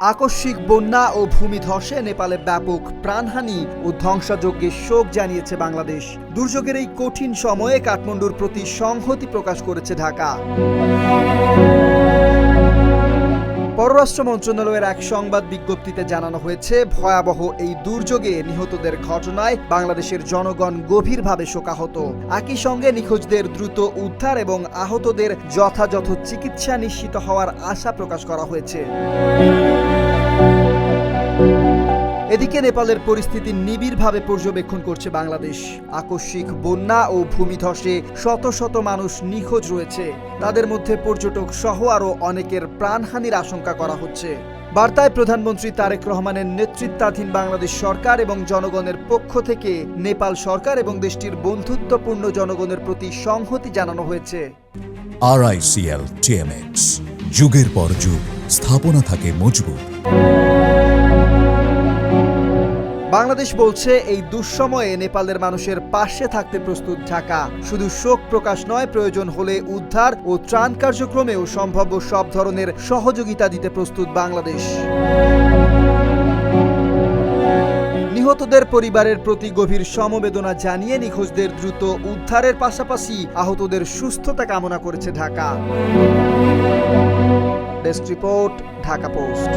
আকস্মিক বন্যা ও ভূমিধসে নেপালে ব্যাপক প্রাণহানি ও ধ্বংসযজ্ঞে শোক জানিয়েছে বাংলাদেশ। দুর্যোগের এই কঠিন সময়ে কাঠমান্ডুর প্রতি সংহতি প্রকাশ করেছে ঢাকা। পররাষ্ট্র মন্ত্রণালয়ের এক সংবাদ বিজ্ঞপ্তিতে জানানো হয়েছে, ভয়াবহ এই দুর্যোগে নিহতদের ঘটনায় বাংলাদেশের জনগণ গভীরভাবে শোকাহত। একই সঙ্গে নিখোঁজদের দ্রুত উদ্ধার এবং আহতদের যথাযথ চিকিৎসা নিশ্চিত হওয়ার আশা প্রকাশ করা হয়েছে। এদিকে নেপালের পরিস্থিতি নিবিড়ভাবে পর্যবেক্ষণ করছে বাংলাদেশ। আকস্মিক বন্যা ও ভূমিধসে শত শত মানুষ নিখোঁজ রয়েছে। তাদের মধ্যে পর্যটক সহ আরও অনেকের প্রাণহানির আশঙ্কা করা হচ্ছে। বার্তায় প্রধানমন্ত্রী তারেক রহমানের নেতৃত্বাধীন বাংলাদেশ সরকার এবং জনগণের পক্ষ থেকে নেপাল সরকার এবং দেশটির বন্ধুত্বপূর্ণ জনগণের প্রতি সংহতি জানানো হয়েছে। RICL TMX, যুগের পর যুগ স্থাপনা থাকে মজবুত। বাংলাদেশ বলছে, এই দুঃসময়ে নেপালের মানুষের পাশে থাকতে প্রস্তুত ঢাকা। শুধু শোক প্রকাশ নয়, প্রয়োজন হলে উদ্ধার ও ত্রাণ কার্যক্রমেও সম্ভাব্য সব ধরনের সহযোগিতা দিতে প্রস্তুত বাংলাদেশ। নিহতদের পরিবারের প্রতি গভীর সমবেদনা জানিয়ে নিখোঁজদের দ্রুত উদ্ধারের পাশাপাশি আহতদের সুস্থতা কামনা করেছে Dhaka. Desk report, Dhaka post.